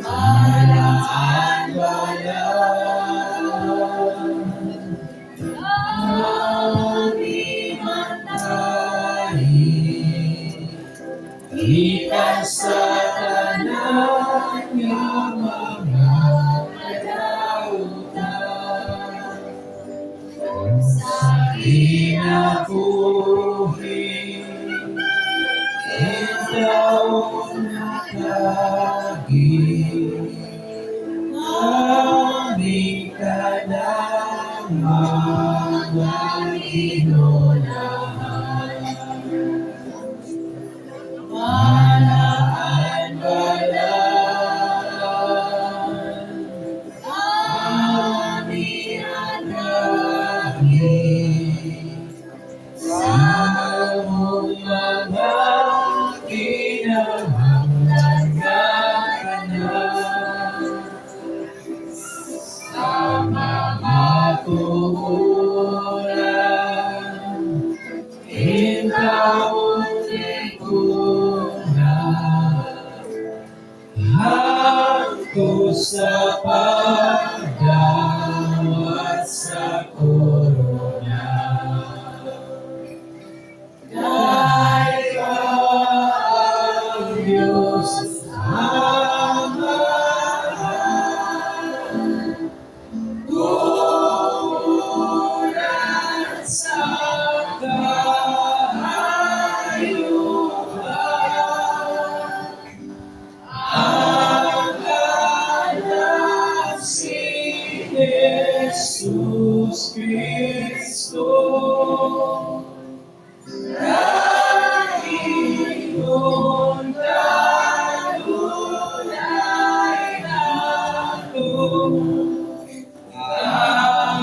Alaan bayan, aming mandahin, ikan sa tanan nga mga kadautan, sa kinabuhi, ikaw nakagi, aming kadalaman inunahan. Malaan bayan, aming anangin, sa mong mga kinahanglan kanan, sa mga tuulan, ikaw hangko sa pagdawat sa korona. Dahil ka ang Diyos Amahan, tunay sa Jesus Cristo, Dahigon kanunay nato. Amen.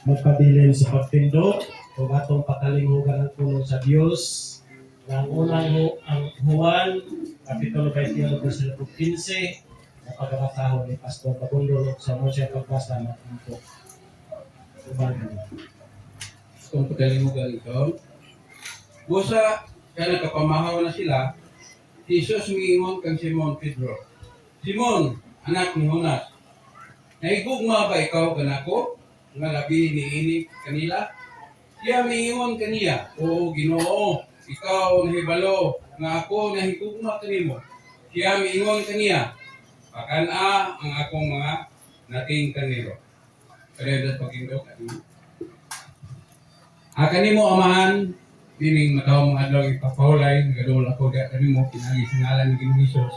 Magpabilin sa pagtindog o atong pakalinghugan ang tulong sa Dios. Ang unang ang Juan, Kapitulo 21, versikulo 15, na pagkakataon ni Pastor Pagundol sa Mosya Pagbasa ng Punto. Kung pagkalimugan ito, busa kaya nagkapamahaw na sila, si Jesus miingon kang Simon Pedro, Simon, anak ni Jonas, naigugma ba ikaw kanako nga labi niini kanila? Siya miingon kaniya, oo Ginoo, ikaw nahibalo nga ako nahigugma kanimo. Siya miingon kaniya, pakana ang akong mga nating kaniro. Kaya pagindog kanimo amahan, dining matawang mga adlaw ipapahulay, nagadol ako kaya kanimo pinagi sa ngalan ni Ginoong Hesus.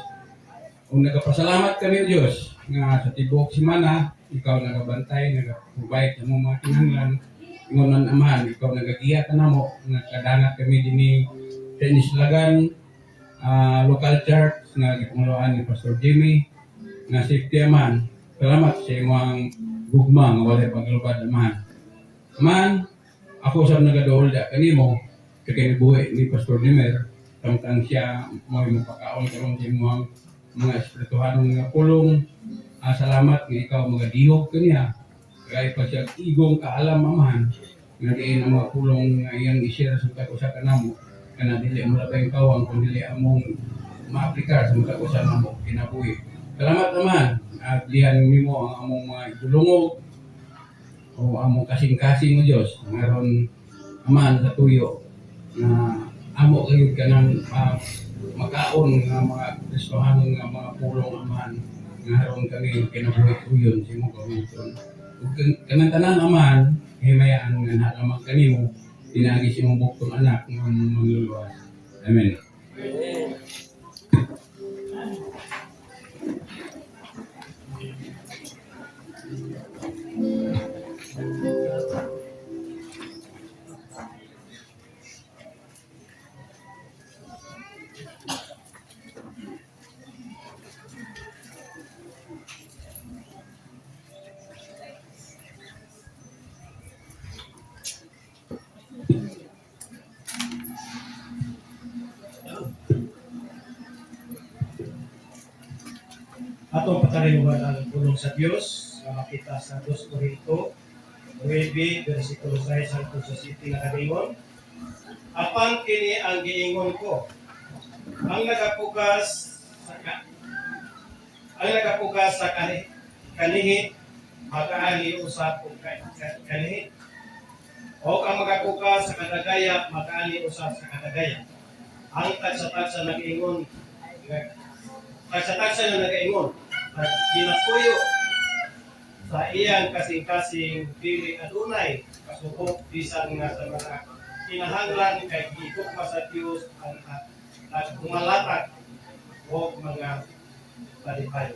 Kung nagapasalamat kami Diyos nga sa tibok simana, ikaw nagabantay, nagaprovide sa mga kinahanglan. Ingon amahan, ikaw nagagiya ka namo, nagkadangat kami dini sa Inislagan local church nga gipanguluan ni Pastor Jimmy nga safety amahan. Salamat sa imong gugma nga walay paglubad amahan. Amahan, ako sa nagadoolda kanimo sa kinibuhi ni Pastor Dimer, tangtang siya mo mapakaon karon sa imong mga espirituhanong nga pulong. Salamat nga ikaw mga dihog kaniya. Kaya pa siya igong kaalam amahan nga diin ang mga pulong nga iyang i-share sa usa ka namo kana dili mo labay kawang kung dili among maaplikar sa usa namo kinabuhi. Salamat naman at lihan nimo ang among mga idulungog o among kasing-kasing mo Dios ngaron aman sa tuyo na amo kayud kanang makaon nga mga Kristohanon nga mga pulong aman ngaron kami kinabuhi-tuyon sa imong gawin. Kanang tanan aman, himayaan nga nakalamang kanimo, pinagi si mong buktong anak ng mangluluwas. Amen. Atong pagkalinghugan ang tulong sa Dios na makita sa 2 Corinto 9, versikulo 6 hangtod sa 7 nga kadingon. Apan kini ang giingon ko. Ang nagapugas sa kanihi makaani usab og kanihi. O ang magapugas sa kadagaya makaani usab sa kadagaya. Ang tagsa-tagsa nag-ingon na nag-ingon ginapuyo sa iyang kasing-kasing dili adunay kasubok bisan nga sa mga kinahanglan kay gikukma sa Dios ang nagkumalatag o mga palipay.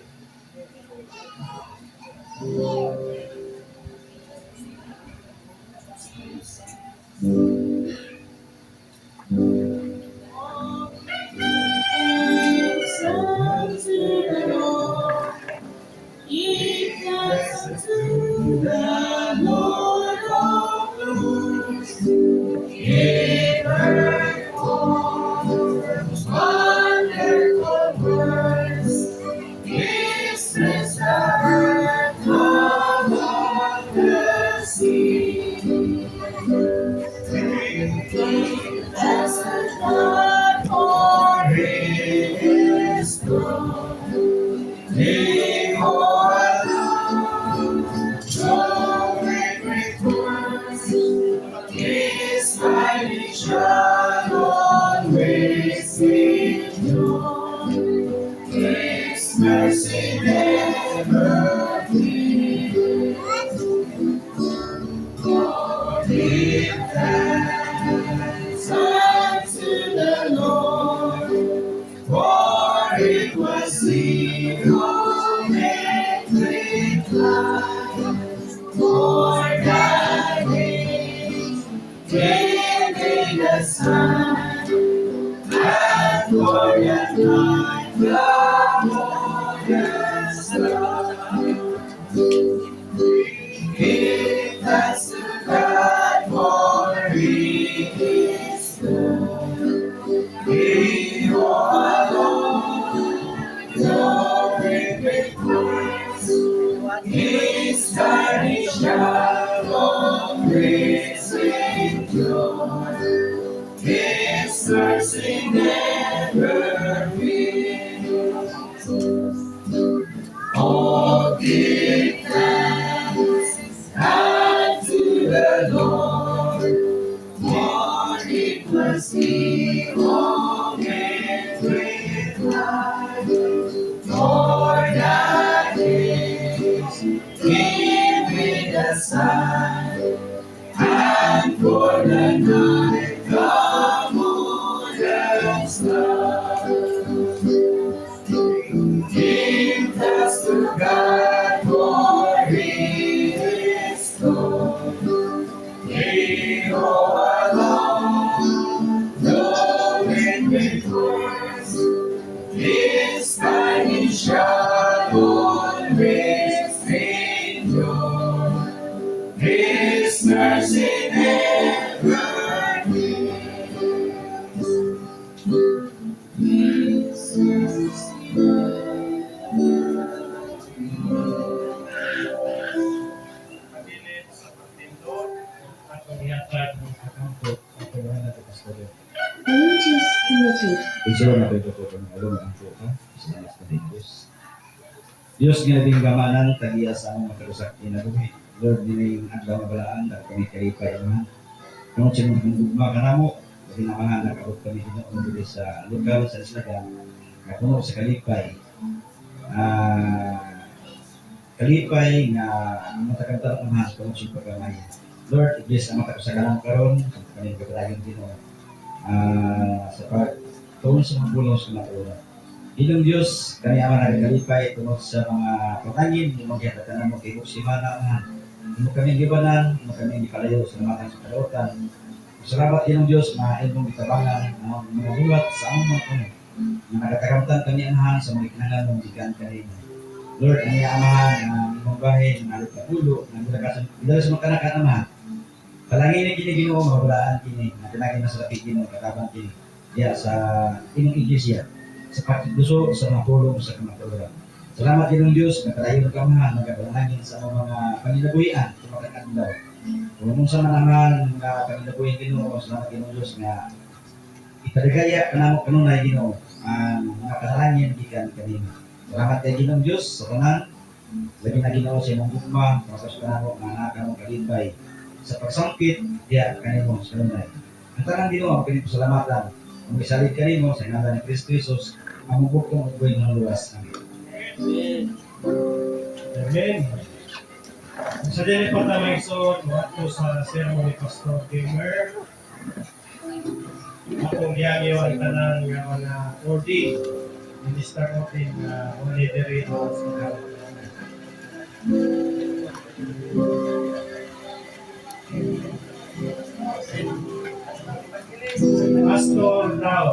Diyos nga din gamanan tagiya sa among makarusak inabuhi. Lord dining adlaw nga balaan dahil kami kalipay naman. Kung siya mong gugma ka na mo, kasi namahan nakabot kami dito sa lokal sa Islagan, kapuno sa kalipay. Kalipay nga matakantar ang mahal kung siya pagkamay. Lord, i-bless ang matakasagalang karon sa kanyang kapatagin din sa pagtulong sa mga bulong sa natura. Ilong Diyos, kami aman nagkalipay tungkol sa mga patangin, yung magyatatan mo kay Simana man. Mo kami gibanan, mo kami gipalayo sa namatang sa kalautan. Salamat Ilong Diyos, mga ilmong gitabangan, mga bulat sa among mga puno. Na nagatakamtan kami anahan sa mga ikinangan mong gikan kanina. Lord, ang amahan, ang imong bahay, ang alit na pulo, ang bilagasan, idala sa mga kanakan amahan. Palangin ni kini Ginoo, mabalaan kini, na pinagin na sa lapit Ginoo, kataban kini. Diya sa inyong iglesia. Sa pagduso sa mga tulong sa kamaturan. Salamat din ng Diyos na kalayo ng kamahan, nagkapanalangin sa mga panginabuhian sa mga adlaw. Kung sa manahan nga kami na po yung Ginoo, salamat Ginoo Diyos nga ipadagaya ka na mo kanunay Ginoo ang mga kahalangin gikan kanimo. Salamat kay Ginoo Diyos sa tanan. Lagi na Ginoo sa imong gugma, pasas ka na mo nga anak ka mo kalibay sa pagsangkit diya kanimo sa kanunay. Ang tanan Ginoo ang pinipsalamatan. Ang isalit kanimo sa ngalan ni Kristo Jesus ang mubukong at buhay ng luwas. Amen. Amen. Sa dili pa tayo magsod, wato sa ceremony Pastor Gamer. Akong giyagyo ang tanan nga mga ordi. Minister natin na wali diri sa kanan. Pastor Rao.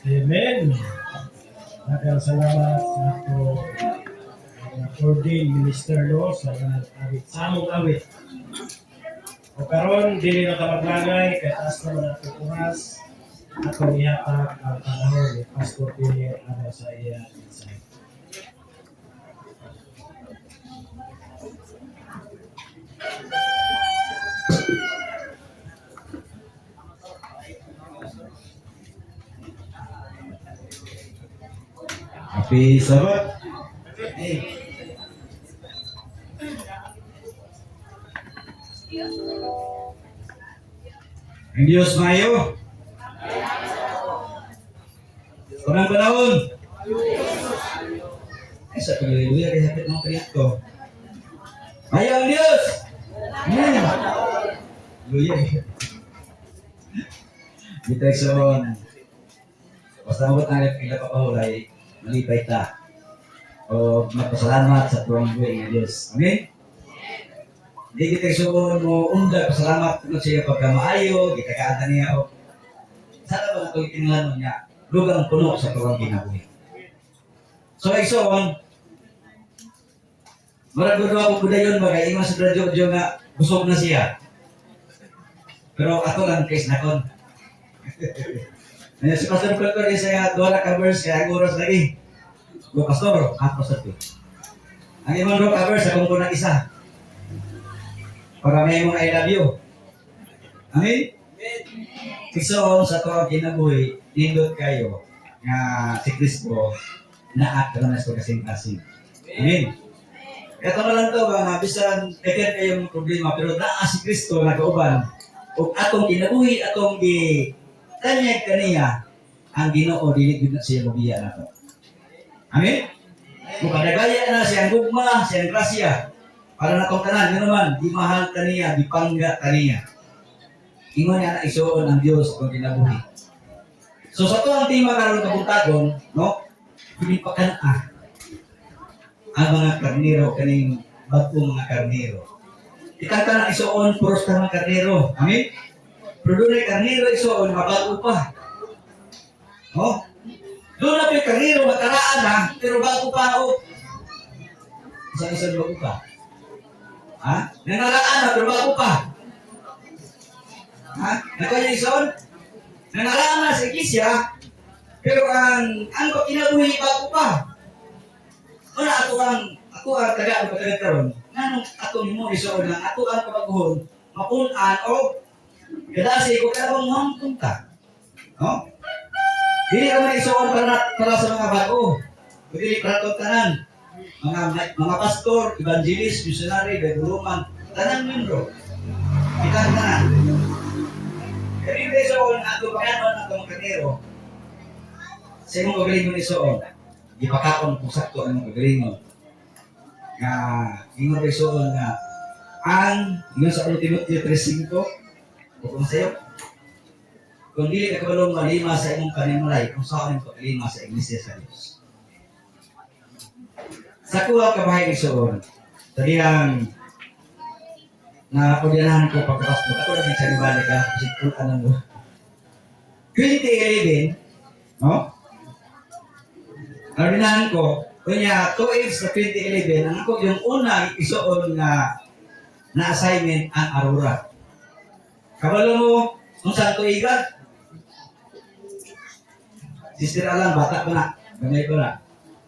Amen. Daghang salamat sa ato ordained minister no sa awit samong awit. O karon dili na ka maglangay kay taas naman ang oras atong ihatag ang panahon ni Pastor Pierre ano sa iya insight. Happy Sabbath. Hey. Ang Diyos mayo. Unang panahon. Ay, sa pag-hallelujah, kaya sakit mga Kristo. Mayo ang Diyos. Amen. Hallelujah. Dito son. Basta mo tayo pinapapahulay, malipay ta. O magpasalamat sa tuwang buhay ng Diyos. Amen? Hindi kita isuon mo unda, pasalamat kung siya pagkamaayo, kita kaanta niya o sana ba ito itinlan niya, lugang puno sa tuwang kinabuhi. So isuon, maragudwa ko budayon ba, kaya imas sa radyo nga busog na siya. Pero ato lang case na kon. Si Pastor Kultur di saya dua covers kaya ang oras lagi. Go Pastor, Pastor ko. Ang imong dua covers akong kunang isa. Para may mga I love you. Amen? Isoon sa tuwang kinabuhi, nindot kayo nga si Kristo na at na sa kasing-kasing. Amen? Ito na lang to ba, bisan taken kayong problema, pero naa si Kristo na kauban o atong kinabuhi, atong tanyag kaniya ang Ginoo dili gyud siya mabiya nato. Amen. Kung kadagaya na siyang gugma, siyang grasya para na tanan nga naman di mahal kaniya, di pangga kaniya. Ingon niya na isuon ang Dios kung kinabuhi. So sa to ang tema karon kabuntagon, no? Pili pa kana ang mga karnero kaning bagong mga karnero. Ikanta na isuon puros ka mga karnero. Amen. Pero doon ay karnero isuon, mabago pa. Oh? Doon na may karnero, makaraan na, pero bago pa o. Isang bago pa. Ha? Nangaraan na, pero bago pa. Ha? Nakaya isuon? Nangaraan na sa iglesia, pero ang kinabuhi bago pa. Wala ako ang taga karon. Nanong ato mo isuon lang, ato ang kabaguhon, mapunan o kadasi ko karong hangtong ta. No? Dili ka man isuon para sa mga bago. Dili para to tanan. Mga pastor, evangelist, missionary, bebuluman, tanan membro. Kita tanan. Kaya dili isuon ato pagkaon ang mga kanero. Sa imong kagalingon isuon, gipakakon kung sakto ang imong kagalingon. Nga ingon isuon nga ang ingon sa Timoteo 3:5 kung sa'yo, kung dili ka kabalong malima sa imong panimulay, kung saan yung paglima sa Iglesia sa Diyos. Sa kuha kabahay ni Soon, sa diyang na pagdanahan ko pagkapasok, ako na din sa nibalik ka, kasi kulaan mo. 2011, no? Pagdanahan ko, kunya 2 years sa 2011, ang ako yung unang isuon na assignment ang Aurora. Kabalo mo, kung saan ito igat? Sister Alan, bata ko na. Gamay ko na.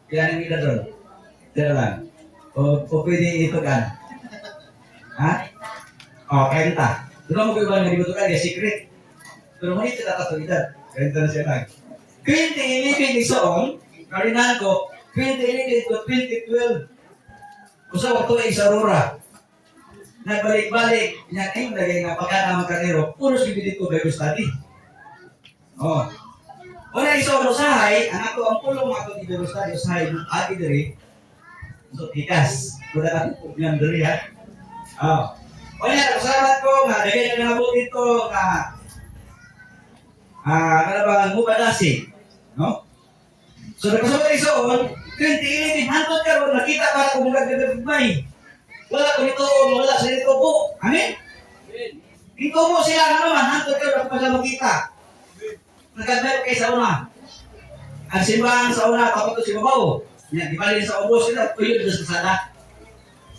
Kaya nang ila doon. Sister Alan. O pwede ito kan? Ha? O, kenta. Doon mo ko iba nga dibutukan, yung secret. Pero mo ito tatas ng edad. Kenta na siya lang. 2011 isoon, karinahan ko, 2011 to 2012. Kung saan ito ay sa Aurora. Nagbalik-balik, niya kayo lagay nga pagkakama kanero, puros bibili ko Bible study. Oh. Wala iso usahay, ang ako ang pulong ako di Bible study, usahay ng ati diri. So, tikas. Wala ka po niyan diri ha. Oh. Wala, salamat ko nga, dagay na nabot ito nga ano ba, ang mubadasi. No? So, nagkasabat isoon, 2011, hantod ka ron, nakita para kung magagagagmay. Wala ko nito, wala sa nito po. Amen? Dito mo sila naman, hantod ka pa sa makita. Nagkagmay kayo sa una. Ang simbahan sa una, kapag ito si Babaw. Di ba rin sa ubos sila, uyod na sa sana.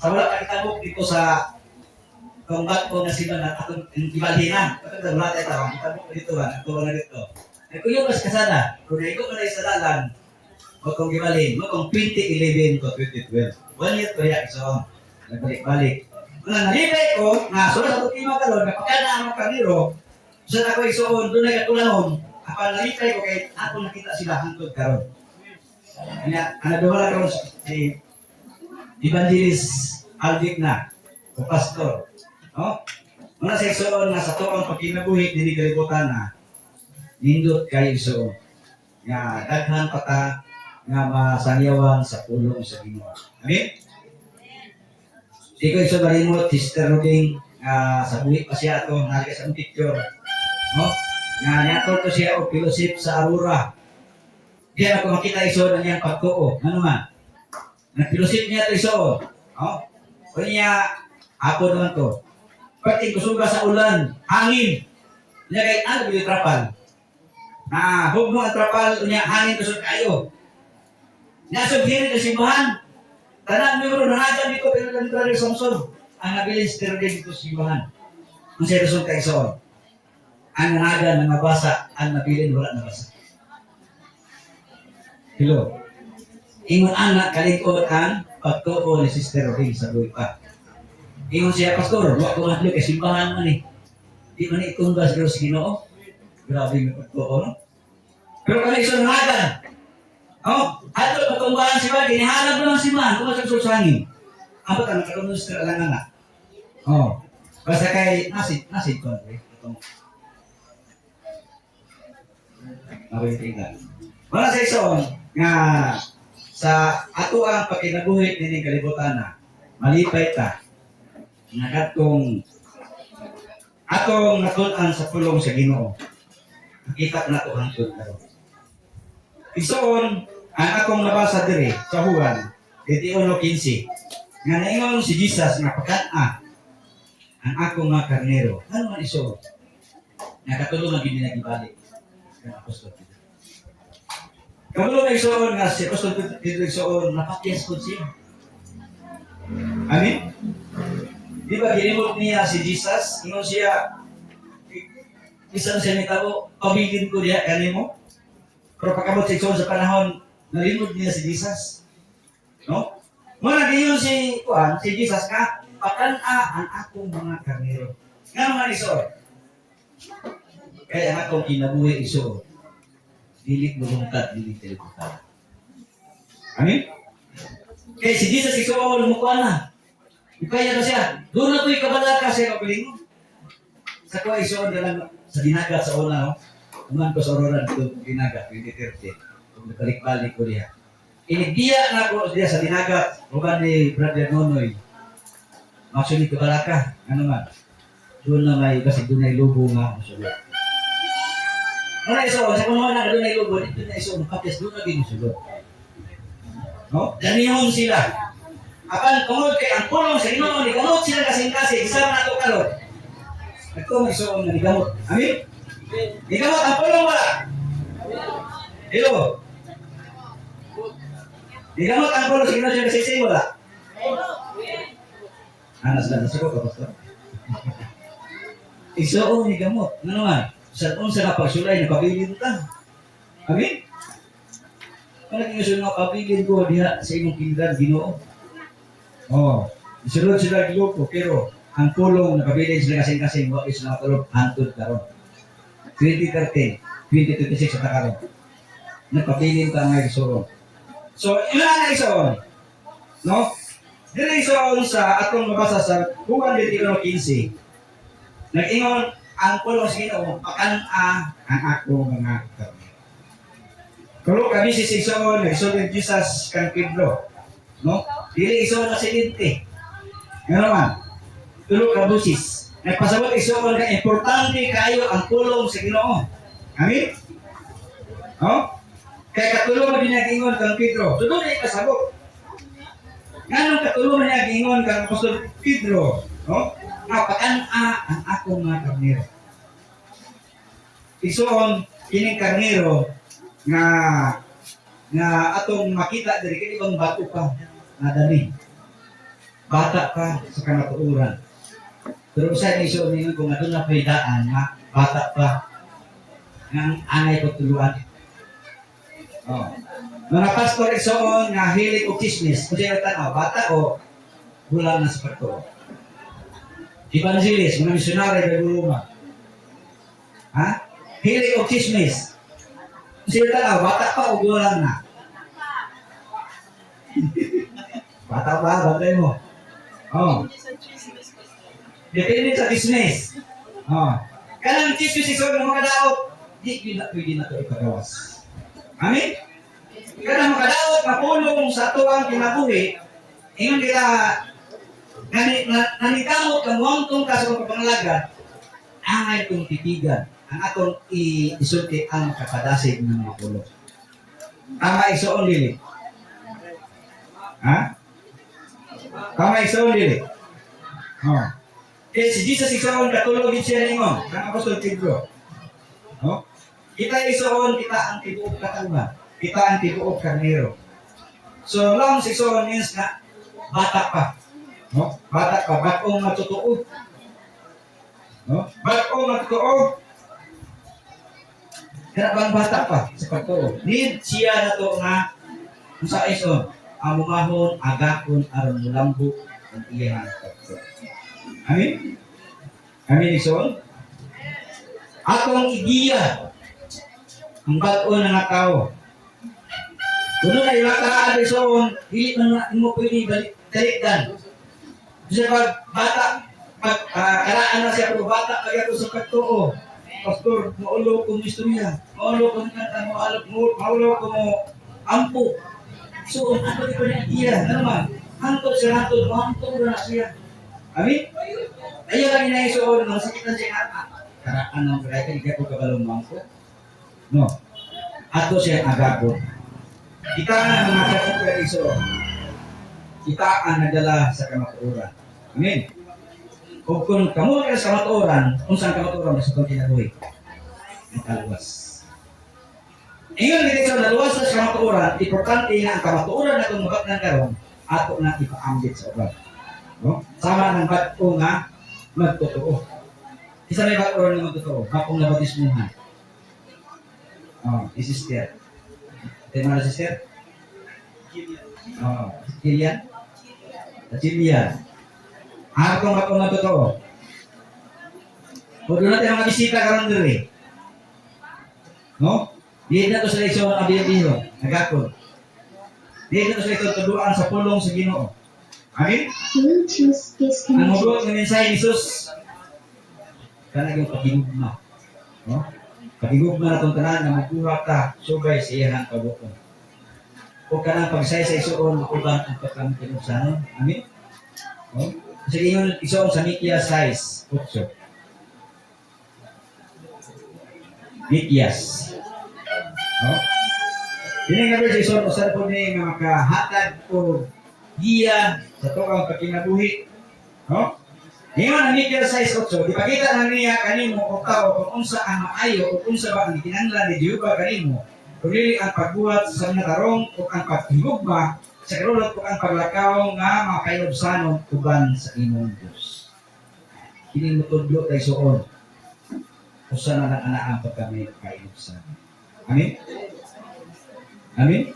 Sa wala ka mo dito sa konggat ko na sila na atong ibalhinan. Kapag wala tayo tawang, kita mo dito ba, nagtuwa na dito. Uyod na sa kasada, kung naigo ka na sa dalan, o kung ibalhin, mo kung 2011 to 2012. 1 year to ya, isong. Nagbalik-balik. Nang nalibay ko, nga sulat sa tukima kalon, napakana ang mga kaniro, saan ako isuon, doon na katulahon, ako nalibay ko kay ako nakita sila hangtod karon. Kanya, nagawa lang si Evangelist Alvic na, o pastor. No? Muna sa igsoon nga sa tuong pagkinabuhi dili kalibutan na nindot kayo igsoon. Nga daghan pa ta nga masangyawan sa pulong sa Ginoo. Amen? Ikaw isa balimot, Sister Rubing, sa buhi pa siya ito, nalagay sa picture. No? Nga niyato ko siya o fellowship sa Aurora. Diyan ako makita iso na niyang pagtuo. Ano man? Nag-fellowship niya ito iso. No? O niya, ako naman to. Pati kusuga sa ulan, hangin. Niya kay ano yung trapal. Hugno ang trapal, niya hangin kusog kayo. Niya subhirin na simbahan. Tanan mo ron, nangagan dito, pero ganito rin Samson. Ang nabilis, pero dito simbahan. Ang siya kusog kayo iso. Ang nangagan na nabasa, ang nabilin, wala nabasa. Hello. Ingon anak kalingkod ang pagtuo ni Sister Roding sa buhay pa. Ingon siya, Pastor, wak ko nga kay simbahan man eh. Di man itundas pero sa Ginoo. Grabe yung pagtuo, no? Pero kung iso nangagan, ato pagtumbahan si Bagi, nihanap naman si Man, kung masang susangin. Abot ang nagkaroon ng Sister Alangana. Basta kay nasid ko, itong tingnan. Wala sa isoon nga sa ato ang pagkinabuhi nining kalibutan na malipay ta nga katong atong natun-an sa pulong sa Ginoo. Nakita na to hangtod karon. Isoon ang akong nabasa diri sa Juan 21:15 nga naingon si Jesus nga pagkan-a ang akong mga karnero. Ano man isoon? Nga katulong nga gid nagibalik ang apostol. Kamulo na isoon nga si Apostol Pedro isoon napakyas ko siya. Amen? Di ba ginimot niya si Jesus? Ingon siya, isang siya nitabo, pamilin ko diya, kanimo? Pero pagkamot sa isoon sa panahon, nalimod niya si Jesus. No? Muna ngayon si Jesus ka, patan-a ang akong mga karnero. Nga naman isoon? Kaya ang akong kinabuhi isoon. Dilit lumungkat, dilit kalibutan. Amen? Kaya si Jesus isuon, lumukha na. Ikaya na siya. Doon na ko'y kabalaka siya kapiling. Sa kuha isuon na lang sa dinagat sa una, no? Uman ko sa Aurora dito dinagat, 2030. Kung nagkalik-balik ko diya. Inigdiya na ko diya sa dinagat. Uban ni Brother Nonoy. Maksudnya kabalaka. Ano man? Doon na may, kasi doon ay lubo nga. Maksudnya. Ano iso, sa kung na doon ay lubo, dito na iso, makatis doon na din sulod. No? Ganihon sila. Apan tungod kay ang pulong sa Ginoo ni gamot sila kasing-kasing, isa na ito kalot. Ito may iso na nigamot. Amin? Nigamot ang pulong wala. Hello? Nigamot ang pulong sa Ginoo sila kasing wala. Nasa ko ka, Pastor? Iso ni gamot. Ano naman? Sa unsa na pagsulay na pabilin ta. Amen? Kaya yung sunod pabilin ko diha sa imong kindan Ginoo. Isunod sila gilupo pero ang pulong na pabilin sila kasing-kasing wa is nakatulog hantod karon. 2013, 2026 sa karon. Nagpabilin ta nga isuron. So, ilan na isuron? No? Dili isuron sa atong mabasa sa Juan 21:15. Nag-ingon ang pulong sa Ginoo, pakan-a ang ako mga karnero. Pero kami si Sison, nagsulod Jesus kang Pedro. No? Dili Ison na silinte. Nga naman, tulog ka busis. Nagpasabot Ison na importante kayo ang pulong sa Ginoo. Amin? No? Kaya katulong din nag-ingon kang Pedro. Sunod na ikasabot. Ganong katulong na nag-ingon kang Apostol Pedro. No? Pakan-a ang akong mga karnero. Ison, kining karnero nga atong makita diri kini bang bato ka na dali. Bata ka sa kamatuoran. Pero sa ison ninyo kung adun na paidaan nga bata pa nga angay pagtuluan. Mga pastor ison nga hilig og chismis, kung sino tanaw, bata o bulan na sa pagtuo. Evangelist, mga misyonary na guluma. Ha? Hilig o chismis. Sino tanaw, bata pa o gulang na? Bata pa, bantay mo. Depende sa business. Oh. Kanang chismis isod ng mga daot, di na pwede na ito ipagawas. Amin? Kanang mga daot mapulong sa ato ang kinabuhi, ingon nila, nanikamot ang wangtong kaso ng pangalaga, angay kong titigan, ang atong isulti ang kapadasig ng mga pulong. Tama isoon dili. Ha? Tama isoon dili. Oh. Kaya si Jesus isoon katulog din siya ningon, ang Apostol Pedro. Oh? Kita isoon, kita ang tibuok katawan. Kita ang tibuok karnero. So long si isoon means na bata pa. No? Bata pa, batong matutuo. No? Batong matutuo. Kaya bang bata pa sa pagtuo. Need siya na to nga kung sa ison, ang mumahon, agakon, aron mulambo, ang iyang pagtuo. Amin? Amin ison? Atong igiya ang bago na nga tao. Kung na ilataan ison, hindi mo pwede balikdan. Kasi pag bata, karaan na siya, bata kaya ko sa pagtuo. Pastor, maulo ko mo istorya, maulo ko mo ampo. So, ano di pa niya iya? Ano man? Hantod siya, hantod na siya. Amin? Ayaw lang inaisuon, nang sakitan siya nga. Karaan ng karaikan, hindi ko kabalong mangko. No. Ato siya agapon. Kita ang mga kapitya iso. Kita ang nagdala sa kamatuoran. Amin? O kung kamu ka sa kamatuoran, kung saan kamatuoran sa itong kinabuhi, nakaluwas. Ingon dito sa naluwas na sa kamatuoran, importante na ang kamatuoran na itong mabat ng karon, ato na ipaambit sa uban. No? Sama ng bato nga magtotoo. Isa may bato nga magtotoo, bakong nabatismuhan. Si sister. Ito mga sister? Kilian? Kilian. Ano kung ako nga totoo? O doon natin mga bisita karon diri. No? Di na to sa leksyon ng abiyo-biyo. Nagakon. Di na to sa leksyon tuduan sa pulong sa Ginoo. Amin? Bluetooth Ang disconnected. mabot ng mensahe ni Jesus, kanang yung pagigugma. No? Pagigugma na itong tanan na magbuhat ta, subay sa iyang kabukon. O kanang pagsay sa isuon, makuban ang pagkamutinubsanon. Amin? No? Sige yun, isuon sa Mikias 6:8. Mikias. No? Yun nga ba, isuon, usan po ni mga kahatag o giya sa tukang pagkinabuhi. No? Ngayon ang Mikias 6:8, ipakita na niya kanimo o tao kung unsa ang maayo o unsa ba ang kinahanglan ni Diyoba kanimo. Kung dili ang pagbuhat sa mga tarong o ang paghigugma sa karulot o ang paglakaw nga mga kainobsanon uban sa imong Diyos. Kini mo tudlo tayo soon. Usa na lang ang pagkami kainobsanon. Amin? Amin?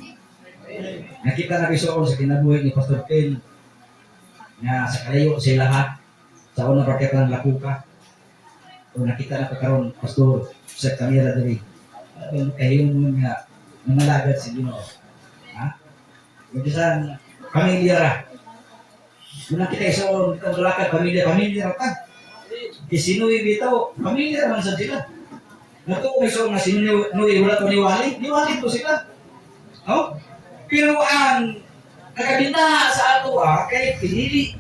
Nakita na bisoon sa kinabuhi ni Pastor Phil na sa kalayo sa lahat sa unang raket ng lakuka. O nakita na pagkaroon, Pastor, sa kamera dali. Kahiyon mo nga nangalagad si Ginoo. Ha? Magkisang pamilya ra. Muna kita isoon, kita malakad, pamilya ra ka. Isinuwi bitaw, pamilya raman sa sila. Nato may isoon na sinuwi, wala to niwali to sila. No? Pero ang nakabinta sa ato kay pinili